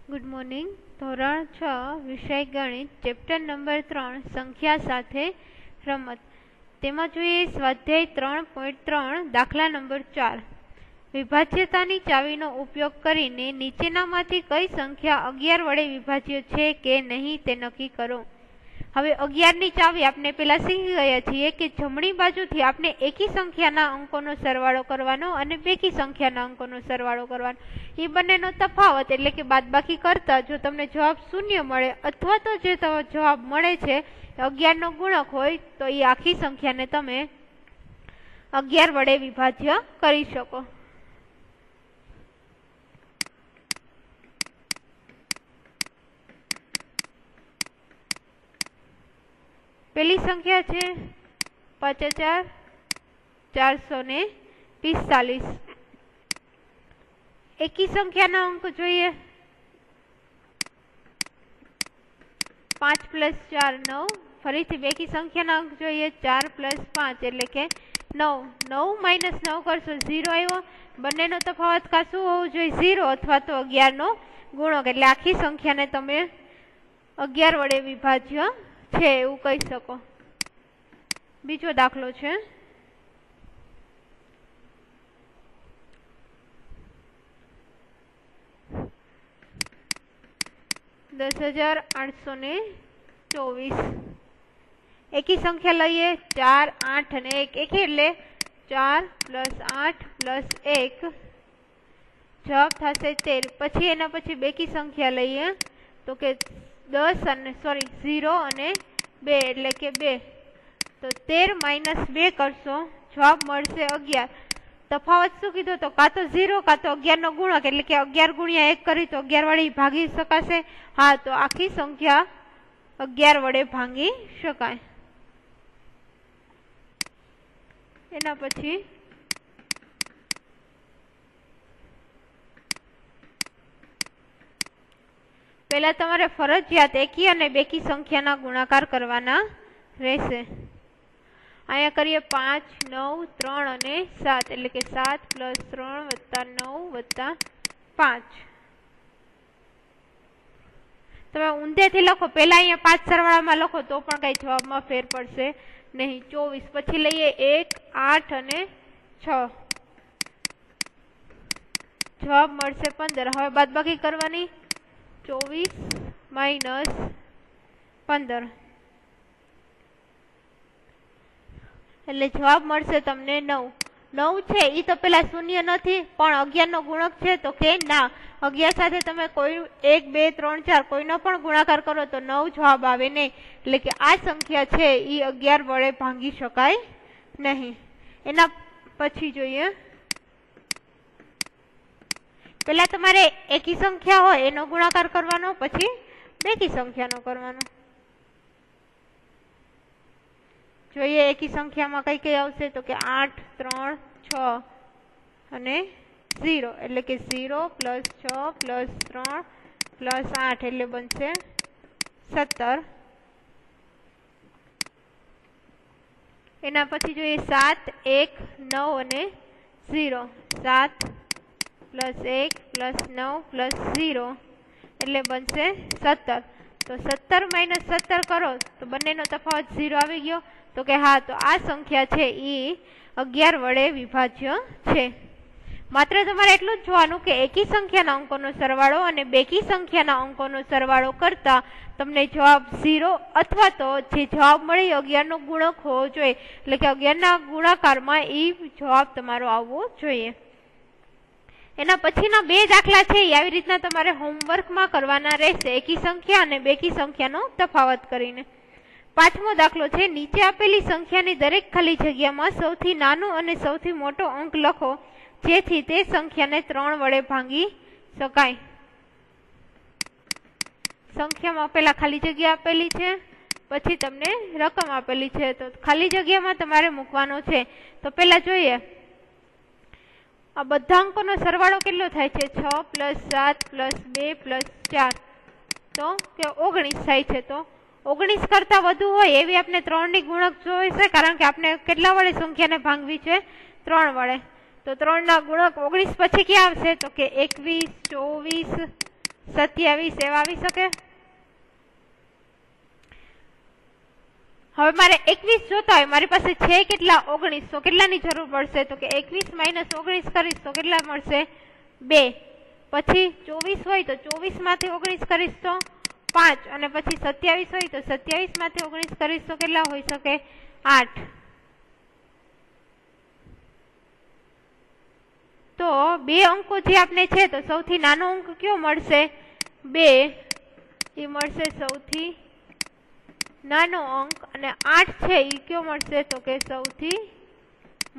Good morning. ધોરણ 6 વિષય ગણિત, ચેપ્ટર નંબર 3 સંખ્યા સાથે રમત. તેમાં જોઈએ સ્વાધ્યાય 3.3 દાખલા નંબર 4. વિભાજ્યતાની ચાવીનો ઉપયોગ કરીને નીચેનામાંથી કઈ સંખ્યા 11 વડે વિભાજ્ય છે કે નહીં તે નક્કી કરો. હવે 11 ની ચાવી આપણે પેલા શીખી ગયા છીએ કે જમણી બાજુથી આપણે એકી સંખ્યાના અંકોનો સરવાળો કરવાનો અને બેકી સંખ્યાના અંકોનો સરવાળો કરવાનો. એ બંનેનો તફાવત એટલે કે બાદબાકી કરતા જો તમને જવાબ શૂન્ય મળે અથવા તો જે જવાબ મળે છે 11 નો ગુણક હોય તો એ આખી સંખ્યાને તમે 11 વડે વિભાજ્ય કરી શકો. પેલી સંખ્યા છે 5445. એકી સંખ્યાના અંક જોઈએ 5 + 4 9. ફરીથી બેકી સંખ્યાના અંક જોઈએ 4 + 5 એટલે કે 9. 9 - 9 કરશો 0 આવ્યો. બંનેનો તફાવત કા શું હોવું જોઈએ 0 અથવા તો 11 નો ગુણક એટલે આખી સંખ્યાને તમે 11 વડે વિભાજ્ય છે એવું કહી શકો. બીજો દાખલો છે 10824. એકી સંખ્યા લઈએ 4 8 અને 1 એકી એટલે 4 + 8 + 1 જવાબ થશે 13. પછી એના પછી બેકી સંખ્યા લઈએ તો કે 0 અને 2 એટલે કે 2 તો 13 - 2 કરશો જવાબ મળશે 11. તફાવત શું કીધો તો કાં તો 0 કાં તો 11 નો ગુણક એટલે કે 11 × 1 કરી તો 11 વડે ભાગી શકાશે. હા તો આખી સંખ્યા 11 વડે ભાંગી શકાય. એના પછી પહેલા તમારે ફરજિયાત એકી અને બેકી સંખ્યાના ગુણાકાર કરવાના રહેશે. અહીંયા કરીએ 5 9 3 અને 7 એટલે કે 7 + 3 + 9 + 5. તમે ઊંધેથી લખો પહેલા અહીંયા 5 સરવાળામાં લખો તો પણ કઈ જવાબમાં ફેર પડશે નહીં. 24. પછી લઈએ 1 8 અને 6 જવાબ મળશે 15. હવે બાદબાકી કરવાની 24 - 15 એટલે જવાબ મળશે તમને 9. 9 છે એ તો પેલા શૂન્ય નથી પણ 11 નો ગુણક છે તો કે ના 11 સાથે તમે કોઈ 1 2 3 4 કોઈનો પણ ગુણાકાર કરો તો 9 જવાબ આવે નહીં. એટલે કે આ સંખ્યા છે એ 11 વડે ભાંગી શકાય નહીં. એના પછી જોઈએ પેલા તમારે એકી સંખ્યા હોય એનો ગુણાકાર કરવાનો પછી બેકી સંખ્યાનો કરવાનો. જોઈએ એકી સંખ્યામાં કઈ કઈ આવશે તો કે 8 3 6 અને 0 એટલે કે 0 + 6 + 3 + 8 એટલે બનશે 17. એના પછી જોઈએ 7 1 9 અને 0 7 + 1 + 9 + 0 એટલે બનશે 17. તો 17 - 17 કરો તો બંનેનો તફાવત 0 આવી ગયો તો કે હા તો આ સંખ્યા છે એ 11 વડે વિભાજ્ય છે. માત્ર તમારે એટલું જ જોવાનું કે એકી સંખ્યાના અંકોનો સરવાળો અને બેકી સંખ્યાના અંકોનો સરવાળો કરતા તમને જવાબ 0 અથવા તો જે જવાબ મળે 11 નો ગુણક હોવો જોઈએ એટલે કે 11 ના ગુણાકારમાં એ જવાબ તમારો આવવો જોઈએ. એના પછીના બે દાખલા છે એ આવી રીતના તમારે હોમવર્કમાં કરવાના રહેશે એકી સંખ્યા અને બેકી સંખ્યાનો તફાવત કરીને. 5મો દાખલો છે નીચે આપેલી સંખ્યાની દરેક ખાલી જગ્યામાં સૌથી નાનો અને સૌથી મોટો અંક લખો જેથી તે સંખ્યાને 3 વડે ભાંગી શકાય. સંખ્યામાં પેલા ખાલી જગ્યા આપેલી છે પછી તમને રકમ આપેલી છે તો ખાલી જગ્યામાં તમારે મૂકવાનો છે. તો પેલા જોઈએ આ બધા અંકોનો સરવાળો કેટલો થાય છે 6 + 7 + 2 + 4 તો કે 19 થાય છે. તો 19 કરતા વધુ હોય એવી આપણે 3 ની ગુણક જોઈશે કારણ કે આપણે કેટલા વડે સંખ્યાને ભાંગવી છે 3 વડે. તો 3 ના ગુણક 19 પછી ક્યાં આવશે તો કે 21 24 27 एवा आवी शके। हवे मारे 21 जोता होय, मारी पासे छे केटला 19, तो केटलानी जरूर पड़शे? तो के 21 माइनस 19 करीश तो केटला मळशे? 2। पछी 24 होय तो 24 मांथी 19 करीश तो 5 અને પછી 27 હોય તો 27 માંથી 19 કરીશ તો કેટલા હોઈ શકે? 8। તો બે અંકો જે આપણે છે તો સૌથી નાનો અંક કયો મળશે? 2 એ મળશે સૌથી નાનો અંક, અને 8 છે એ કયો મળશે? તો કે સૌથી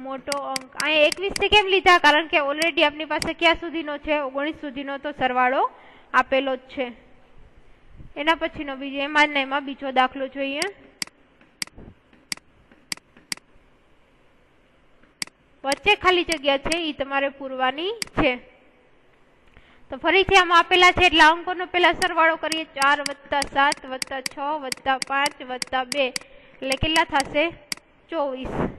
મોટો અંક। અહીંયા 21 થી કેમ લીધા? કારણ કે ઓલરેડી આપણી પાસે ક્યાં સુધીનો છે? 19 સુધીનો તો સરવાળો આપેલો જ છે। एना पछीनो बीजो एमां बीजो दाखलो जोईए। वच्चे खाली जग्या छे ई तमारे पूरवानी छे। तो फरीथी आमां आपेला छे એટલે અંકોનો પહેલા સરવાળો કરીએ। 4 + 7 + 6 + 5 + 2 એટલે કેટલા થશે? 24।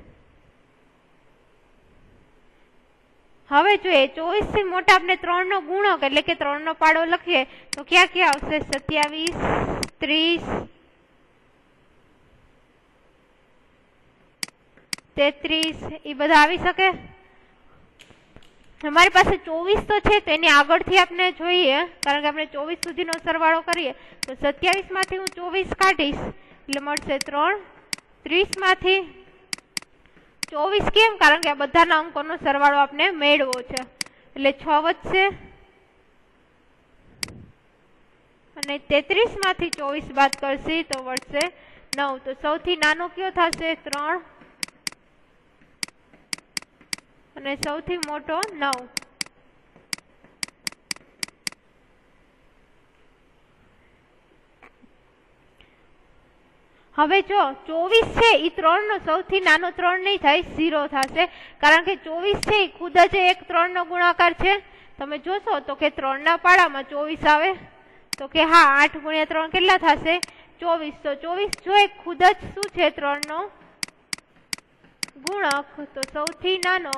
હવે જોઈએ 24 થી મોટા આપણે 3 નો ગુણક એટલે કે 3 નો પાડો લખીએ તો ક્યાં ક્યાં આવશે? 27, 30, 33 એ બધા આવી શકે। અમારી પાસે 24 તો છે, તો એની આગળથી આપણે જોઈએ, કારણ કે આપણે 24 સુધીનો સરવાળો કરીએ તો 27 માંથી હું 24 કાઢીશ એટલે મળશે 3। 30 માંથી 24 કેમ? कारण के आ बधाना अंकोनो सरवाळो आपने मेळवो छे એટલે 6 વધશે, અને 33 માંથી 24 બાદ કરશી તો વધશે 9। તો સૌથી નાનો કયો થશે? 3 અને સૌથી મોટો 9। હવે જો 24 છે એ 3 નો સૌથી નાનો 3 નહીં થાય, 0 થશે, કારણ કે 24 છે એ ખુદ જ એક 3 નો ગુણાકાર છે। તમે જોશો તો કે 3 ના પાડામાં 24 આવે તો કે હા 8 × 3 કેટલા થશે? 24। તો 24 જો એક ખુદ જ શું છે? 3 નો ગુણક, તો સૌથી નાનો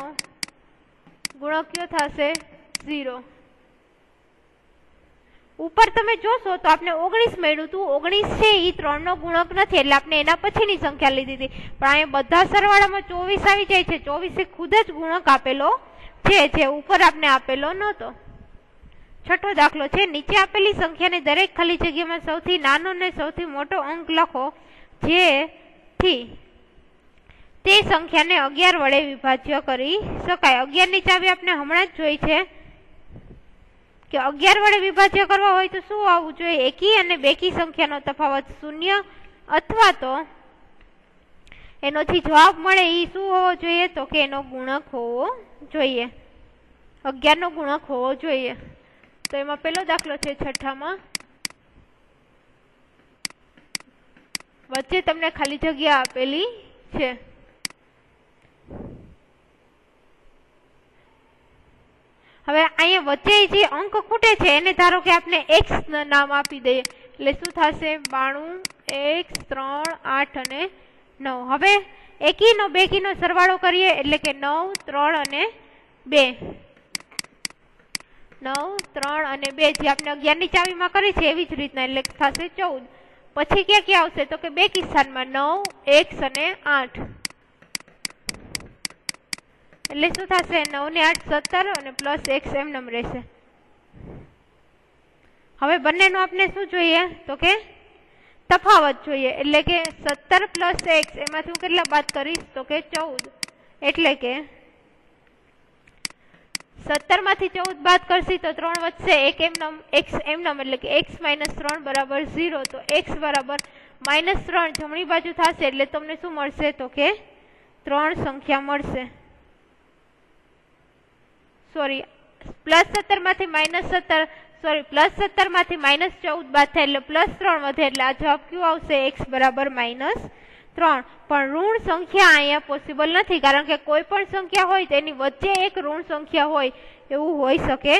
ગુણક કયો થશે? 0। ઉપર તમે જોશો તો આપણે 19 મળ્યું હતું। 19 છે એ 3 નો ગુણક નથી એટલે આપણે એના પછીની સંખ્યા લીધી હતી, પણ અહીંયા બધા સરવાળામાં 24 આવી જાય છે। 24 એ ખુદ જ ગુણક આપેલો છે, જે ઉપર આપણે આપેલો નહોતો। છઠ્ઠો દાખલો છે, નીચે આપેલી સંખ્યાને દરેક ખાલી જગ્યામાં સૌથી નાનો અને સૌથી મોટો અંક લખો જેથી તે સંખ્યાને 11 વડે વિભાજ્ય કરી શકાય। 11 ની ચાવી આપણે હમણાં જ જોઈ છે કે 11 વડે વિભાજ્ય કરવા હોય તો શું આવવું જોઈએ? એકી અને બેકી સંખ્યાનો તફાવત 0 અથવા તો એનો જે જવાબ મળે એ શું હોવો જોઈએ? તો કે એનો ગુણક હોવો જોઈએ, 11 નો ગુણક હોવો જોઈએ। તો એમાં પહેલો દાખલો છે છઠ્ઠામાં, વચ્ચે તમને ખાલી જગ્યા આપેલી છે। હવે અહીંયા વચ્ચે જે અંક ખૂટે છે એને ધારો કે આપણે x નામ આપી દઈએ એટલે શું થશે? 92, x, 3, 8 અને 9। હવે એકીનો બેકીનો સરવાળો કરીએ એટલે કે 9, 3 અને 2। 9, 3 અને 2 જે આપણે 11 ની ચાવીમાં કરી છે એવી જ રીતના એટલે થશે 14। પછી ક્યાં ક્યાં આવશે? તો કે બેકી સ્થાનમાં 9, x અને 8 એટલે શું થશે? 9 ને 8 17 અને પ્લસ x એમનેમ રહેશે। હવે બંનેનો આપણે શું જોઈએ? તો કે તફાવત જોઈએ, એટલે કે 17 પ્લસ x એમાંથી હું કેટલા બાદ કરીશ? તો કે 14। એટલે કે 17 માંથી 14 બાદ કરશી તો 3 વધશે, x એમનેમ એટલે કે x - 3 બરાબર 0। તો x બરાબર -3 જમણી બાજુ થશે એટલે તમને શું મળશે? તો કે 3 સંખ્યા મળશે। સોરી, +17 માંથી -17 સોરી +17 માંથી -14 બાદ થાય એટલે +3 વધે એટલે આ જવાબ કયો આવશે? x બરાબર -3। પણ ઋણ સંખ્યા અહીંયા પોસિબલ નથી, કારણ કે કોઈ પણ સંખ્યા હોય તો એની વચ્ચે એક ઋણ સંખ્યા હોય એવું હોઈ શકે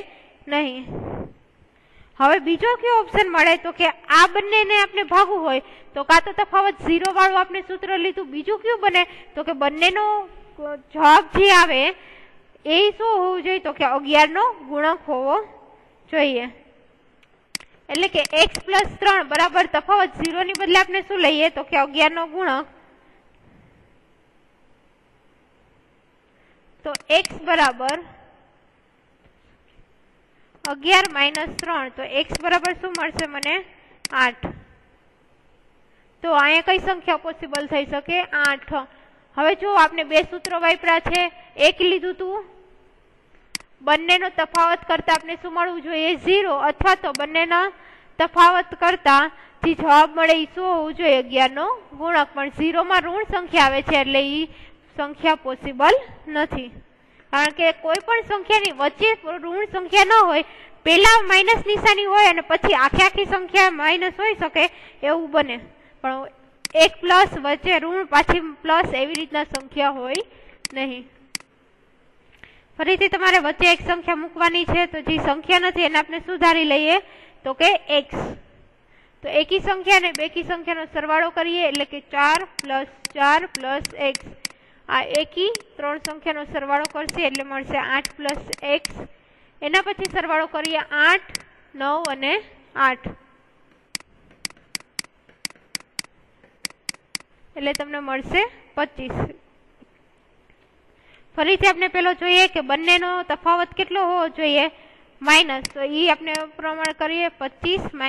નહીં। હવે બીજો કયો ઓપ્શન મળે? તો કે આ બંનેને આપણે ભાગવું હોય તો કાં તો તફાવત 0 વાળું આપણે સૂત્ર લીધું, બીજું કયું બને? તો કે બંનેનો જવાબ જે આવે એ શું હોવું જોઈએ? તો કે 11 નો ગુણક હોવો જોઈએ। એટલે કે x + 3 બરાબર તફાવત 0 ની બદલે આપણે શું લઈએ તો કે 11 નો ગુણક. તો x બરાબર 11 - 3 તો x બરાબર શું મળશે મને 8. તો અહીંયા કઈ સંખ્યા પોસિબલ થઈ શકે 8. હવે જો આપણે બે સૂત્રો વાપર્યા છે, એક લીધું તું, બંનેનો તફાવત કરતા આપણે શું મળવું જોઈએ 0 અથવા તો બંનેના તફાવત કરતા જે જવાબ મળે એ શું હોવું જોઈએ 11 નો ગુણક. પણ 0 માં ઋણ સંખ્યા આવે છે એટલે એ સંખ્યા પોસિબલ નથી. કારણ કે કોઈ પણ સંખ્યાની વચ્ચે ઋણ સંખ્યા ન હોય, પેલા માઇનસ નિશાની હોય અને પછી આખી સંખ્યા માઇનસ હોઈ શકે એવું બને. પણ એક પ્લસ વચ્ચે ઋણ પાછી પ્લસ એવી રીતના સંખ્યા હોય નહીં. ફરીથી તમારે વચ્ચે એક સંખ્યા મૂકવાની છે, તો જે સંખ્યા નથી એને આપણે સુધારી લઈએ તો કે x. તો એકી સંખ્યા અને બેકી સંખ્યાનો સરવાળો કરીએ એટલે કે 4 + 4 + x. આ એકી 3 સંખ્યાનો સરવાળો કરશે એટલે મળશે 8 + x. એના પછી સરવાળો કરીએ 8, 9 અને 8 એટલે તમને મળશે 25. ફરીથી આપણે પેલો જોઈએ કે બંનેનો તફાવત કેટલો હોવો જોઈએ માઇનસ. તો એ આપણે પ્રમાણ કરીએ 25 -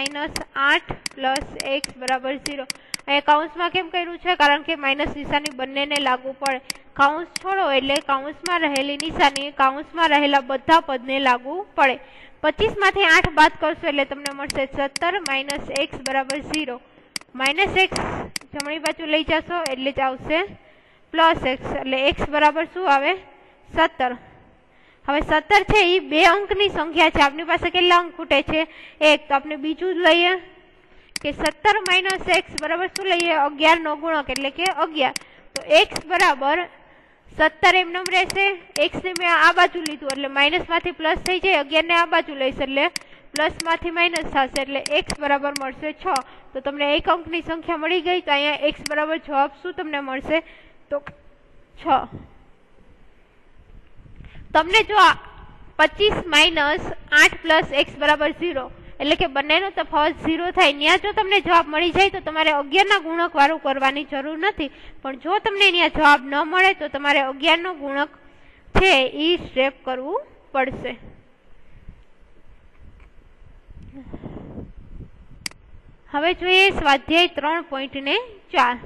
8 + x બરાબર 0. અહીંયા કૌંસમાં કેમ કર્યું છે? કારણ કે માઇનસ નિશાની બંનેને લાગુ પડે. કૌંસ છોડો એટલે કૌંસમાં રહેલી નિશાની કૌંસમાં રહેલા બધા પદને લાગુ પડે. 25 માંથી 8 બાદ કરશો એટલે તમને મળશે 17 - x બરાબર 0. -x જમણી બાજુ લઈ જશો એટલે જ આવશે +x. એટલે x બરાબર શું આવે 17. હવે 17 છે એ 2 અંકની સંખ્યા છે. આપણી પાસે કેટલા અંક ખૂટે છે 1. તો આપણે બીજું લઈએ કે 17 - x બરાબર શું લઈએ 11 નો ગુણક એટલે કે 11. તો x બરાબર 17 એમ નમ રહેશે. x ને મેં આ બાજુ લીધું એટલે માઇનસ માંથી પ્લસ થઈ જાય. 11 ને આ બાજુ લઈશ એટલે પ્લસ માંથી માઇનસ થશે એટલે x બરાબર મળશે 6. તો તમને એક અંકની સંખ્યા મળી ગઈ. તો અહીંયા x બરાબર જવાબ શું તમને મળશે તો 6. તમને જો 25 - 8 + x બરાબર 0 એટલે કે બંનેનો તફાવત 0 થાય, ત્યાં જો તમને જવાબ મળી જાય તો તમારે 11 ના ગુણક વાળું કરવાની જરૂર નથી. પણ જો તમને ત્યાં જવાબ ન મળે તો તમારે 11 નો ગુણક છે એ સ્ટેપ કરવું પડશે. હવે જોઈએ સ્વાધ્યાય 3.4.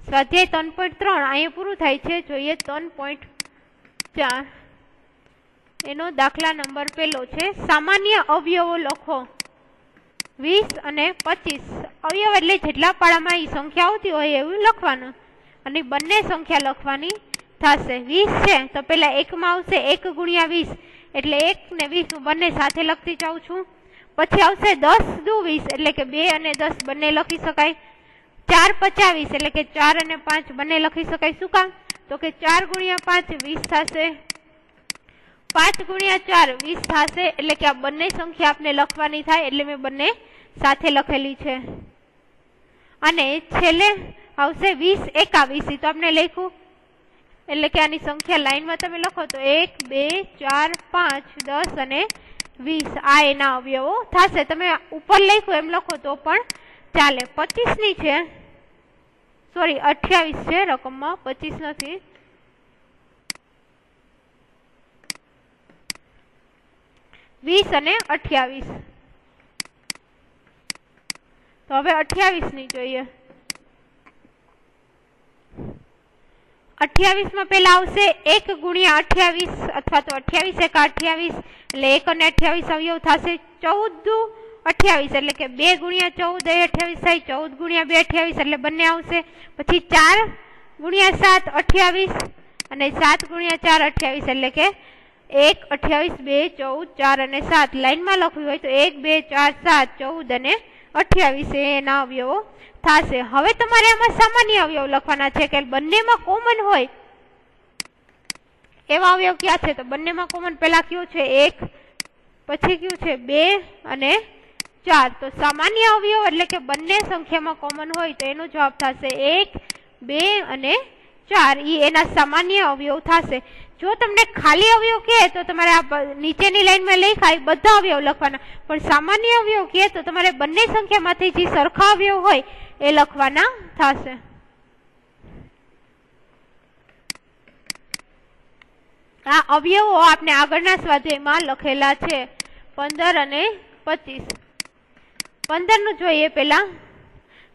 સ્વાધ્યાય 3.3 અહીંયા પૂરું થાય છે. જોઈએ 3.4 એનો દાખલા નંબર પહેલો છે. સામાન્ય અવયવો લખો 20 અને 25. અવયવ એટલે જેટલા પાડામાં એ સંખ્યા આવતી હોય એવું લખવાનું અને બંને સંખ્યા લખવાની થશે. 20 છે તો પેલા એકમાં આવશે 1 × 20 એટલે 1 ને 20 હું બંને સાથે લખતી જાઉં છું. પછી આવશે 10 દુ 20 એટલે કે 2 અને 10 બંને લખી શકાય. 4 × 25 એટલે કે 4 અને 5 બંને લખી શકાય. શું કામ? તો કે 4 × 5 20 થશે. 5 × 4 20 થશે. એટલે કે આ બંને સંખ્યા આપણે લખવાની થાય એટલે મેં બંને સાથે લખેલી છે. અને છેલ્લે આવશે 20 × 21 તો આપણે લખ્યું એટલે કે આની સંખ્યા લાઈનમાં તમે લખો તો 1 2 4 5 10 અને 20 આ એના અવયવો થશે. તમે ઉપર લખ્યું એમ લખો તો પણ ચાલે. 25 ની છે, સોરી 28 છે રકમમાં, 25 નથી. વીસ અને 28. તો હવે 28 ની જોઈએ. 28 માં પેલા આવશે 1 × 28 અથવા તો 28 × 28 એટલે 1 અને 28 અવયવ થશે. 14 દુ 28 એટલે કે 2 × 14 એ 28 થાય. 14 × 2 28 એટલે બંને આવશે. પછી 4 × 7 28 અને 7 × 4 28 એટલે કે 1 28 2 14 4 અને 7 લાઈનમાં લખવું હોય તો 1 2 4 7 14 અને 28 એના અવયવો થશે. હવે તમારે આમાં સામાન્ય અવયવ લખવાના છે કે બંનેમાં કોમન હોય એવા અવયવ ક્યાં છે. તો બંનેમાં કોમન પેલા કયું છે 1, પછી કયું છે 2 અને 4. તો સામાન્ય અવયવ એટલે કે બંને સંખ્યામાં કોમન હોય તો એનો જવાબ થશે 1 2 અને 4. એ એના સામાન્ય અવયવ થશે. જો તમને ખાલી અવયવ કહે તો તમારે આ નીચેની લાઈનમાં લખાય બધા અવયવ લખવાના, પણ સામાન્ય અવયવ કહે તો તમારે બંને સંખ્યામાંથી જે સરખા અવયવ હોય એ લખવાના થશે. આ અવયવો આપણે આગળના સ્વાધ્યાયમાં લખેલા છે 15 અને 25. 15 નું જોઈએ પેલા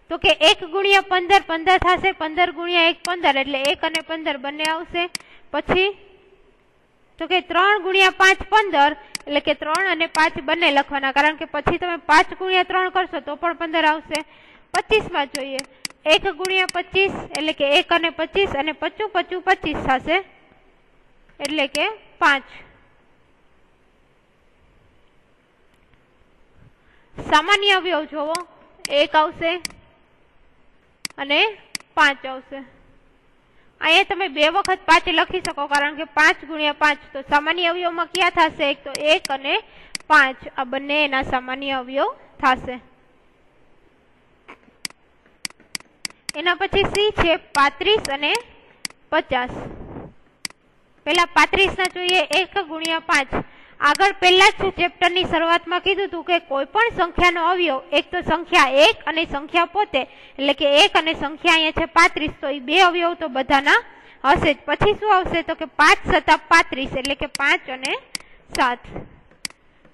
તો કે 1 ગુણ્યા 15 15 થશે, 15 ગુણ્યા 1 15 એટલે 1 અને 15 બંને આવશે. પછી તો કે 3 ગુણ્યા 5 15 એટલે કે 3 અને 5 બંને લખવાના, કારણ કે પછી તમે 5 ગુણ્યા 3 કરશો તો પણ 15 આવશે. 25 માં જોઈએ 1 ગુણ્યા 25 એટલે કે 1 અને 25 અને 25 25 25 થશે એટલે કે 5. સામાન્ય અવયવ જોવો 1 આવશે અને 5 આવશે. અહીંયા તમે 2 વખત 5 લખી શકો, કારણ કે 5 ગુણ્યા 5 તો સામાન્ય અવયવમાં ક્યાં થશે? એક તો 1 અને 5 આ બંને એના સામાન્ય અવયવ થશે. એના પછી સી છે 35 અને 50. પેલા 35 ના જોઈએ 1 ગુણ્યા 5. આગળ પહેલા જ ચેપ્ટરની શરૂઆતમાં કીધું હતું કે કોઈ પણ સંખ્યાનો અવયવ એક તો સંખ્યા 1 અને સંખ્યા પોતે, એટલે કે 1 અને સંખ્યા અહીંયા છે 35, તો એ બે અવયવ તો બધાના હશે જ. પછી શું આવશે તો કે 5 સતા 35 એટલે કે 5 અને 7.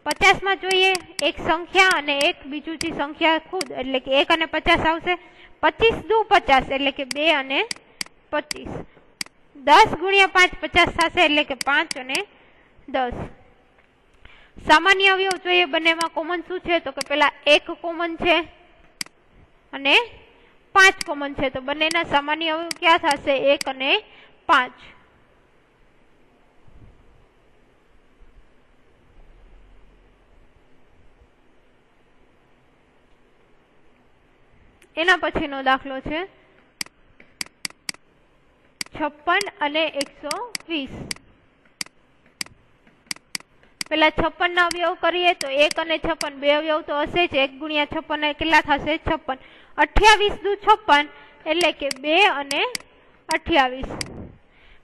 50 માં જોઈએ એક સંખ્યા અને એક બીજું જે સંખ્યા ખુદ, એટલે કે 1 અને 50 આવશે. 25 દુ 50 એટલે કે 2 અને 25. 10 ગુણ્યા 5 50 થશે એટલે કે 5 અને 10. સામાન્ય અવયવ જોઈએ બંનેમાં કોમન શું છે તો કે પેલા 1 કોમન છે અને 5 કોમન છે, તો બંનેના સામાન્ય અવયવ ક્યાં થશે? 1 અને 5. એના પછીનો દાખલો છે 56 અને 120. પેલા 56 ના અવયવ કરીએ તો 1 અને 56 બે અવયવ તો હશે જ. 1 ગુણ્યા 56 કેટલા થશે? 56. 28 દુ 56 એટલે કે 2 અને 28.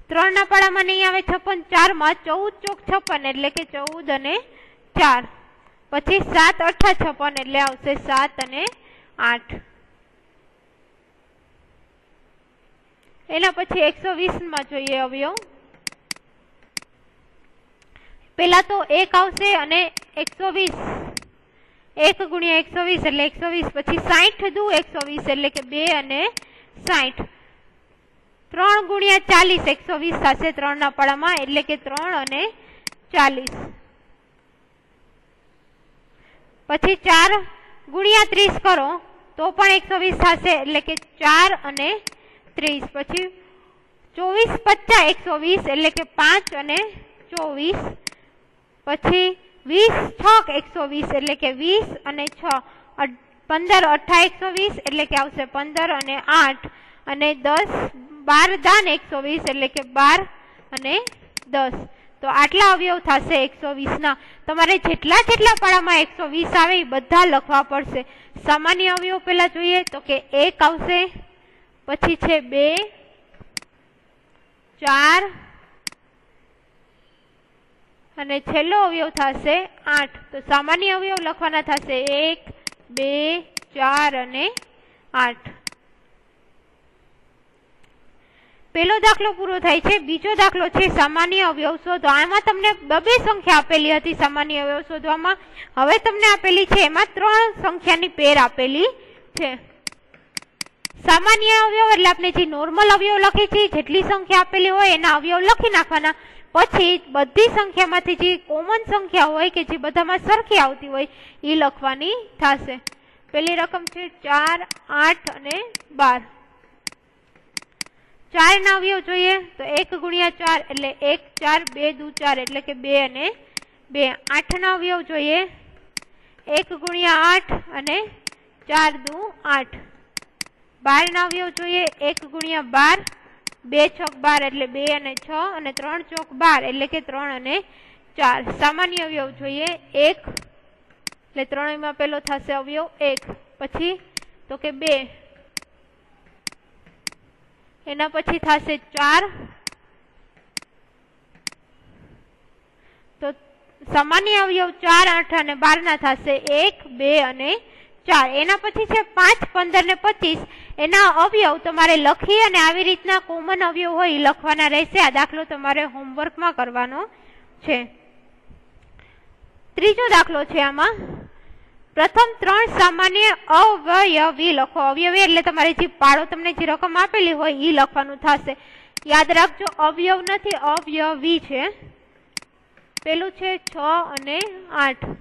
3 ના પાડામાં નહીં આવે 56, 4 માં 14 ચોક 56 એટલે કે 14 અને 4. પછી 7 8 56 એટલે આવશે 7 અને 8. એના પછી 120 માં જોઈએ અવયવ. પેલા તો 1 આવશે અને 120. 1 ગુણ્યા 120 એટલે 120. પછી 60 દુ 120 એટલે કે 2 અને 60. 3 ગુણ્યા 40 120 થશે 3 ના પાડામાં એટલે કે 3 અને 40. પછી 4 ગુણ્યા 30 કરો તો પણ 120 થશે એટલે કે 4 અને 30. પછી 24 50 120 એટલે કે 5 અને 24. પછી 20 છક 120 એટલે કે 20 અને 6. 15 8 120 એટલે કે આવશે 15 અને 8. અને 10 12 દાન 120 એટલે કે 12 અને 10. તો આટલા અવયવ થશે 120 ના. તમારે જેટલા પાડામાં 120 આવે એ બધા લખવા પડશે. સામાન્ય અવયવ પેલા જોઈએ તો કે 1 આવશે, પછી છે 2 4 અને છેલ્લો અવયવ થશે 8. તો સામાન્ય અવયવ લખવાના થશે 1 2 4 અને 8. પેલો દાખલો પૂરો થાય છે. બીજો દાખલો છે સામાન્ય અવયવ શોધો. આમાં તમને બે સંખ્યા આપેલી હતી સામાન્ય અવયવ શોધવામાં. હવે તમને આપેલી છે એમાં 3 સંખ્યાની પેર આપેલી છે. સામાન્ય અવયવ એટલે આપણે જે નોર્મલ અવયવ લખી છે, જેટલી સંખ્યા આપેલી હોય એના અવયવ લખી નાખવાના. પછી બધી સંખ્યામાંથી જે કોમન સંખ્યા હોય કે જે બધામાં સરખી આવતી હોય એ લખવાની થશે. પેલી રકમ છે 4 8 અને 12. 4 ના અવયવ જોઈએ તો 1 ગુણ્યા 4 એટલે 1 4 2 દુ 4 એટલે કે 2 અને 2. 8 ના અવયવ જોઈએ 1 ગુણ્યા 8 અને 4 દુ 8. 12 ના અવયવ જોઈએ 1 ગુણ્યા 12 2 છક 12 એટલે 2 અને 6 અને 3 ચોક 12 એટલે કે 3 અને 4. સામાન્ય અવયવ જોઈએ 1 એટલે 3 માં પેલો થશે અવયવ 1. પછી તો કે 2. એના પછી થશે 4 સામાન્ય અવયવ 4, 8 અને 12 ના થશે 1, 2 અને 4. એના પછી છે 5, 15 ને 25. એના અવયવ તમારે લખી અને આવી રીતના કોમન અવયવ હોય એ લખવાના રહેશે. આ દાખલો તમારે હોમવર્કમાં કરવાનો છે. ત્રીજો દાખલો છે આમાં. પ્રથમ 3 સામાન્ય અવયવી લખો. અવયવી એટલે તમારે જે પાડો તમને જે રકમ આપેલી હોય એ લખવાનું થશે. યાદ રાખજો, અવયવ નથી, અવયવી છે. પેલું છે 6 અને 8.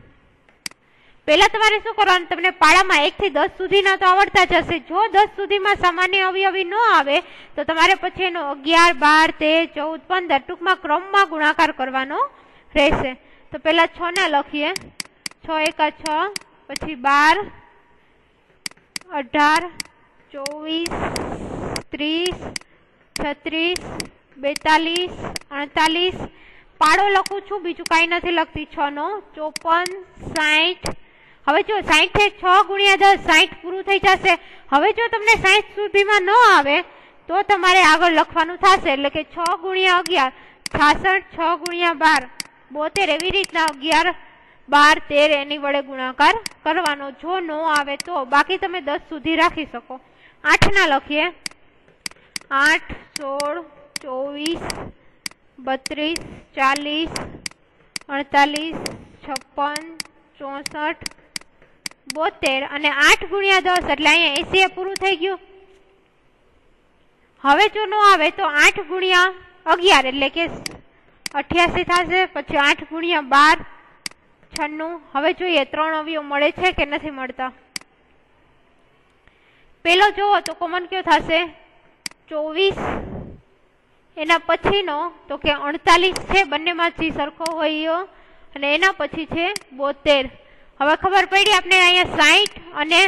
પેલા તમારે શું કરવાનું, તમને પાડામાં 1 થી 10 સુધીના તો આવડતા જ હશે. જો 10 સુધીમાં સામાન્ય અવયવી ન આવે તો તમારે પછી એનો 11, 12, 13, 14, 15 ટૂંકમાં ક્રમમાં ગુણાકાર કરવાનો રહેશે. તો પેલા 6 ના લખીએ. 6 એકા 6, પછી 12, 18, 24, 30, 36, 42, 48. પાડો લખું છું, બીજું કાંઈ નથી લખતી. 6 નો 54, 60. હવે જો 60 છે, 6 ગુણ્યા 10 60 પૂરું થઈ જશે. હવે જો તમને 60 સુધીમાં ન આવે તો તમારે આગળ લખવાનું થશે. એટલે કે 6 ગુણ્યા 11 66, 6 ગુણ્યા 12 72. એવી રીતના 11, 12, 13 એની વડે ગુણાકાર કરવાનો. જો ન આવે તો બાકી તમે 10 સુધી રાખી શકો. 8 ના લખીએ. 8, 16, 24, 32, 40, 48, 56, 64, 72 અને 8 ગુણ્યા 10 એટલે અહીંયા 80 પૂરું થઈ ગયું. હવે જો ન આવે તો 8 ગુણ્યા 11 એટલે કે 88 થશે. પછી 8 ગુણ્યા 12 96. હવે જોઈએ 3 અવયવ મળે છે કે નથી મળતા. પેલો જોવો તો કોમન કયો થશે 24. એના પછીનો તો કે 48 છે, બંનેમાંથી સરખો હોય. અને એના પછી છે 72. હવે ખબર પડી આપણે અહીંયા 60 અને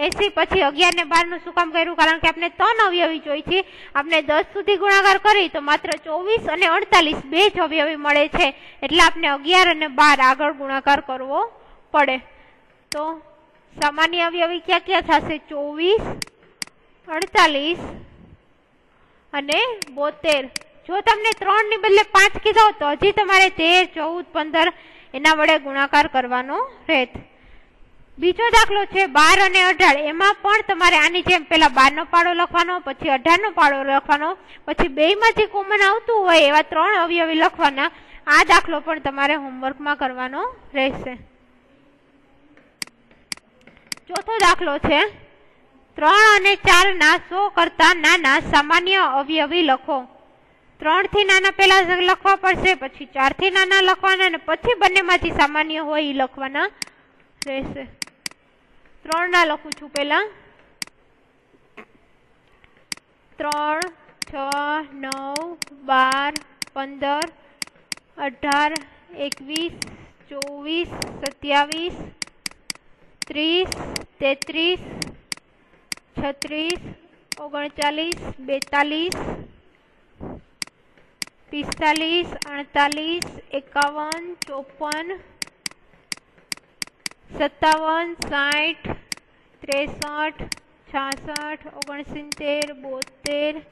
80 પછી 11 ને 12 નું શું કામ કર્યું, કારણ કે આપણે 3 અવયવી જોઈ છે. આપણે 10 સુધી ગુણાકાર કરી તો માત્ર 24 અને 48 બે જ અવયવી મળે છે. એટલે આપણે 11 અને 12 આગળ ગુણાકાર કરવો પડે. તો સામાન્ય અવયવી ક્યાં ક્યાં થશે 24, 48 અને 72. જો તમને 3 ની બદલે 5 કીધો તો હજી તમારે 13, 14, 15 એના વડે ગુણાકાર કરવાનો રહેત. બીજો દાખલો છે 12 અને 18. એમાં પણ તમારે આની જેમ પેલા 12 નો પાડો લખવાનો, પછી 18 નો પાડો લખવાનો, પછી બેયમાં જે કોમન આવતું હોય એવા 3 અવયવી લખવાના. આ દાખલો પણ તમારે હોમવર્કમાં કરવાનો રહેશે. ચોથો દાખલો છે 3 અને 4 ના 100 કરતા નાના સામાન્ય અવયવી લખો. 3 થી નાના પેલા લખવા પડશે, પછી 4 થી નાના લખવાના અને પછી બંનેમાંથી સામાન્ય હોય એ લખવાના રહેશે. 3 ના લખું છું પેલા. 3, 6, 9, 12, 15, 18, 21, 24, 27, 30, 33, 36, 42, 45, 48, 51, 54, 57, 60, 63, 66, 69, 72,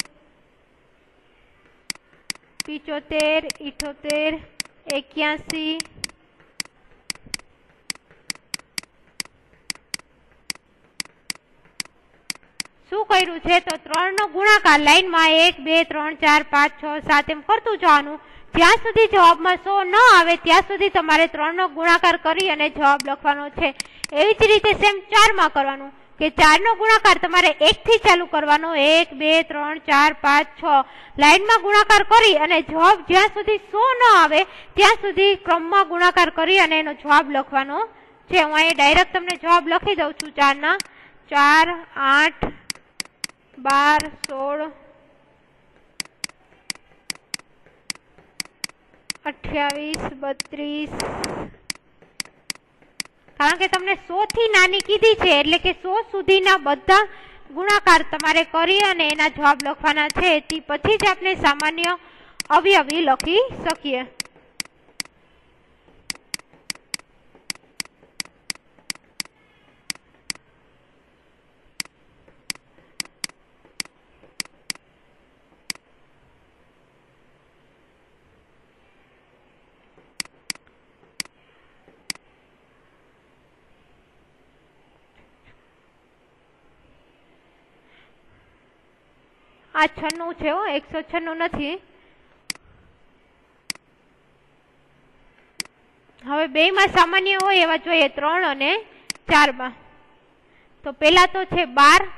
75, 78, 81. શું કર્યું છે તો 3 નો ગુણાકાર લાઈનમાં 1, 2, 3, 4, 5, 6, 7 એમ કરતું જવાનું. જ્યાં સુધી જવાબમાં 100 ન આવે ત્યાં સુધી તમારે 3 નો ગુણાકાર કરી અને જવાબ લખવાનો છે. એવી જ રીતે સેમ 4 માં કરવાનું કે 4 નો ગુણાકાર તમારે 1 થી ચાલુ કરવાનો. 1, 2, 3, 4, 5, 6 લાઈનમાં ગુણાકાર કરી અને જવાબ જ્યાં સુધી 100 ન આવે ત્યાં સુધી ક્રમમાં ગુણાકાર કરી અને એનો જવાબ લખવાનો છે. હું અહીં ડાયરેક્ટ તમને જવાબ લખી દઉં છું. 4 ના 4, 8, 12, 16, 28, 32. કારણ કે તમને 100 થી નાની કીધી છે એટલે કે 100 સુધીના બધા ગુણાકાર તમારે કરી અને એના જવાબ લખવાના છે. તે પછી જ આપણે સામાન્ય અવયવી લખી શકીએ. आ 96 છે હો, 196 નથી। હવે બેયમાં સામાન્ય હોય એવા જોઈએ 3 અને 4 માં। તો પેલા તો છે 12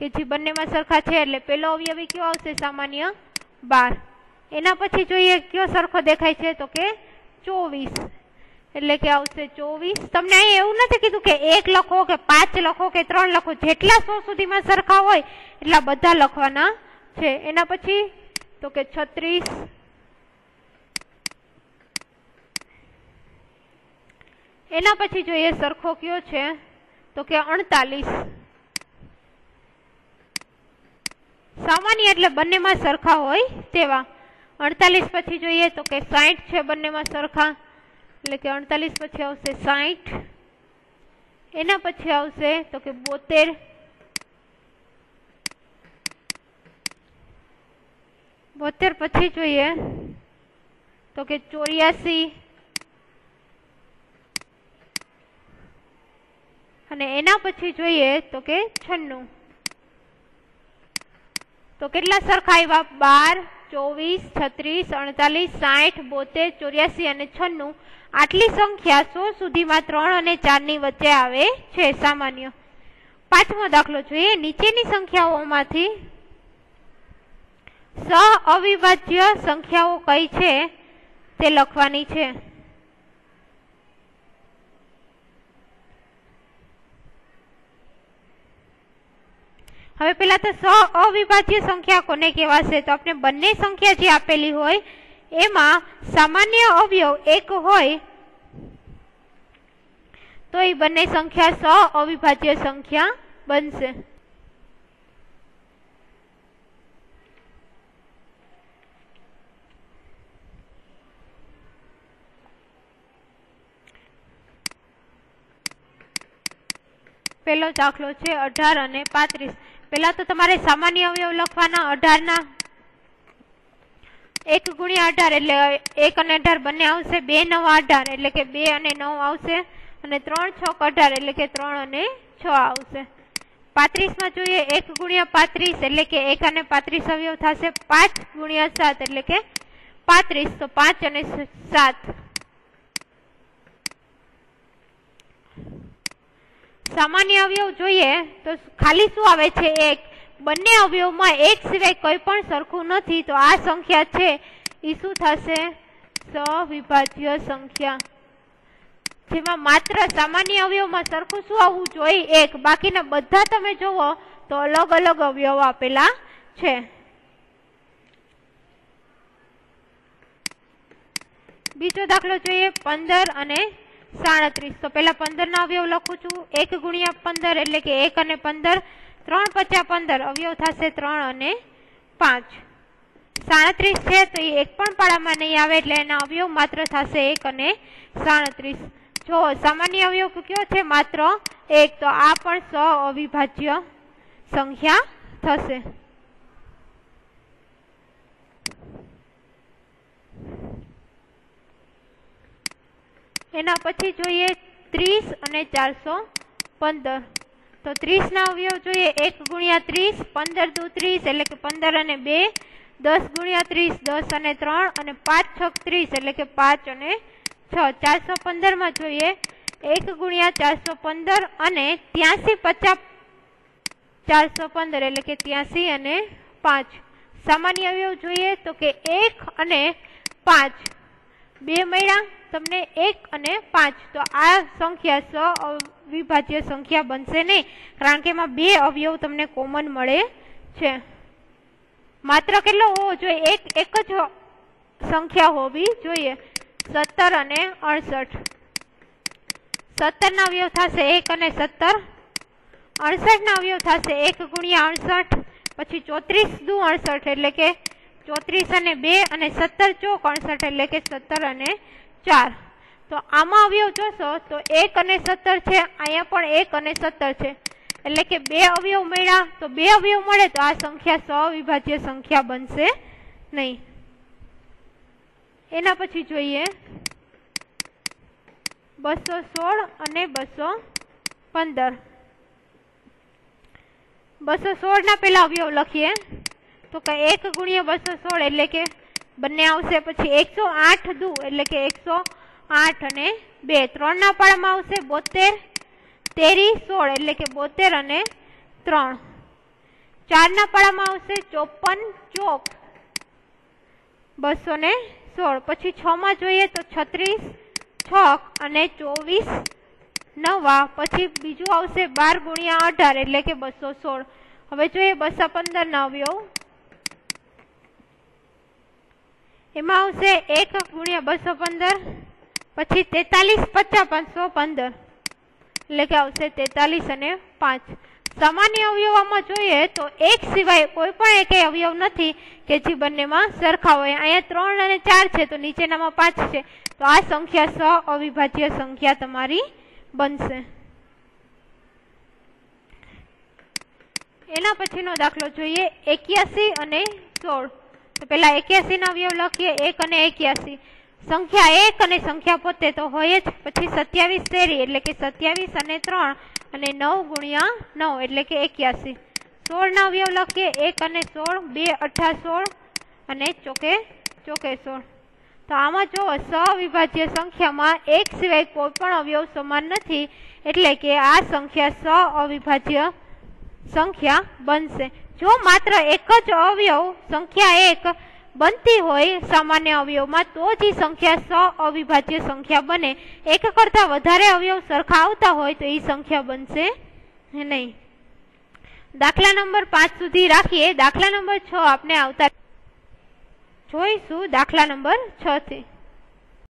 કે જે બંનેમાં સરખા છે, એટલે પેલો અવયવી કયો આવશે? સામાન્ય 12। એના પછી જોઈએ કયો સરખો દેખાય છે, તો કે 24, એટલે કે આવશે 24। તમને અહીં એવું નથી કીધું કે 1 લખો કે 5 લખો કે 3 લખો, જેટલા 100 સુધીમાં સરખા હોય એટલા બધા લખવાના છે। એના પછી તો કે 36, એના પછી જોઈએ સરખો કયો છે, તો કે 48। સામાન્ય એટલે બંનેમાં સરખા હોય તેવા। 48 પછી જોઈએ તો કે 60 છે બંનેમાં સરખા, એટલે કે 48 પછી આવશે 60। એના પછી આવશે તો કે 72, 72 પછી જોઈએ તો કે 84, અને એના પછી જોઈએ તો કે 96। તો કેટલા સરખા આવ્યા? 12, 24, 36, 48, 60, 72, 84 અને 96। આટલી સંખ્યા 100 સુધીમાં 3 અને 4 ની વચ્ચે આવે છે સામાન્ય। પાંચમો દાખલો જોઈએ। નીચેની સંખ્યાઓમાંથી સહ અવિભાજ્ય સંખ્યાઓ કઈ છે તે લખવાની છે। હવે પેલા તો સહ અવિભાજ્ય સંખ્યા કોને કહેવાશે? તો આપણે બંને સંખ્યા જે આપેલી હોય એમાં સામાન્ય અવયવ 1 હોય તો એ બંને સંખ્યા સહ અવિભાજ્ય સંખ્યા બનશે। પેલો દાખલો છે 18 અને 35। પેલા તો તમારે સામાન્ય અવયવ લખવાના 18 ના। 1 ગુણ્યા 18 એટલે 1 અને 18 બંને આવશે। 2 9 18 એટલે કે 2 અને 9 આવશે, અને 3 6 18 એટલે કે 3 અને 6 આવશે। 35 માં જોઈએ 1 ગુણ્યા 35 એટલે કે 1 અને 35 અવયવ થશે। 5 ગુણ્યા 7 એટલે કે 35, તો 5 અને 7। સામાન્ય અવયવ જોઈએ તો ખાલી શું આવે છે? 1। બંને અવયવમાં 1 સિવાય કોઈ પણ સરખું નથી, તો આ સંખ્યા છે એ શું થશે? સવિભાજ્ય સંખ્યા, જેમાં માત્ર સામાન્ય અવયવમાં સરખું શું આવવું જોઈએ? 1। બાકીના બધા તમે જુઓ તો અલગ અલગ અવયવ આપેલા છે। બીજો દાખલો જોઈએ 15 અને 37। તો પેલા 15 ના અવયવ લખું છું। 1 ગુણ્યા 15 એટલે કે 1 અને 15, 3 50 15 અવયવ થશે 3 અને 5। 37 છે તો એ એક પણ પાડામાં નહીં આવે, એટલે એના અવયવ માત્ર થશે 1 અને 37। જો સામાન્ય અવયવ કયો છે? માત્ર 1, તો આ પણ સહ અવિભાજ્ય સંખ્યા થશે। એના પછી જોઈએ 30 અને 415। તો 30 ના અવયવ જોઈએ 1 ગુણ્યા 30, 15 દુ 30 એટલે કે 15 અને 2, 10 ગુણ્યા 30 10 અને 3, અને 5 6 30 એટલે કે 5 અને 6। 415 માં જોઈએ 1 ગુણ્યા 415 અને 83 50 415 એટલે કે 83 અને 5। સામાન્ય અવયવ જોઈએ તો કે 1 અને 5, બે મળ્યા તમને 1 અને 5, તો આ સંખ્યા સવિભાજ્ય સંખ્યા બનશે નહીં, કારણ કે એમાં બે અવયવ તમને કોમન મળે છે। માત્ર કેટલો હોવો જોઈએ? એક જ સંખ્યા હોવી જોઈએ। 17 અને 68। 17 ના અવયવ થશે 1 અને 17। 68 ના અવયવ થશે 1 ગુણ્યા 68, પછી 34 દુ 68 એટલે કે 34 અને 2, અને 17 ચોક 68 એટલે કે 17 અને 4। તો આમાં અવયવ જોશો તો 1 અને 17 છે, અહીંયા પણ 1 અને 17 છે, એટલે કે બે અવયવ મળ્યા, તો બે અવયવ મળે તો આ સંખ્યા સવિભાજ્ય સંખ્યા બનશે નહીં। એના પછી જોઈએ 216 અને 215। 216 ના પેલા અવયવ લખીએ तो કે 1 × 216 એટલે કે બંને આવશે। પછી 108 દુ એટલે કે 108 અને 2 3 ના પાડામાં આવશે 72 તેરી 16 એટલે કે 72 અને 3 4 ના પાડામાં આવશે 54 ચોક 216। પછી 6 માં જોઈએ તો 36 છક અને 24 નવા। પછી બીજું આવશે 12 × 18 એટલે કે 216। હવે જોઈએ 215 ના અવયવ। એમાં આવશે 1 × 215 પછી 43 50 515 એટલે કે આવશે 43 અને 5। સામાન્ય અવયવોમાં જોઈએ તો એક સિવાય કોઈ પણ એક અવયવ નથી કે જે બંનેમાં સરખા હોય। અહીંયા 3 અને 4 છે તો નીચેનામાં 5 છે તો આ સંખ્યા અવિભાજ્ય સંખ્યા તમારી બનશે। એના પછીનો દાખલો જોઈએ 81 અને 16। તો પેલા 81 ના અવયવ લખીએ 1 અને 81। સંખ્યા 1 અને સંખ્યા પોતે તો હોય જ। પછી 27 તેરી એટલે કે 27 અને 3 અને 9 × 9 એટલે કે 81। 16 ના અવયવ લખીએ 1 અને 16 2 8 16 અને ચોકે 16। તો આમાં જો સઅવિભાજ્ય સંખ્યામાં એક સિવાય કોઈ પણ અવયવ સમાન નથી એટલે કે આ સંખ્યા સઅવિભાજ્ય સંખ્યા બનશે। જો માત્ર એક જ અવયવ સંખ્યા 1 બનતી હોય સામાન્ય અવયવમાં તો જ સંખ્યા સઅવિભાજ્ય સંખ્યા બને। એક કરતા વધારે અવયવ સરખા આવતા હોય તો એ સંખ્યા બનશે નહીં। દાખલા નંબર 5 સુધી રાખીએ। દાખલા નંબર 6 આપણે આવતા જોઈશું દાખલા નંબર 6 થી।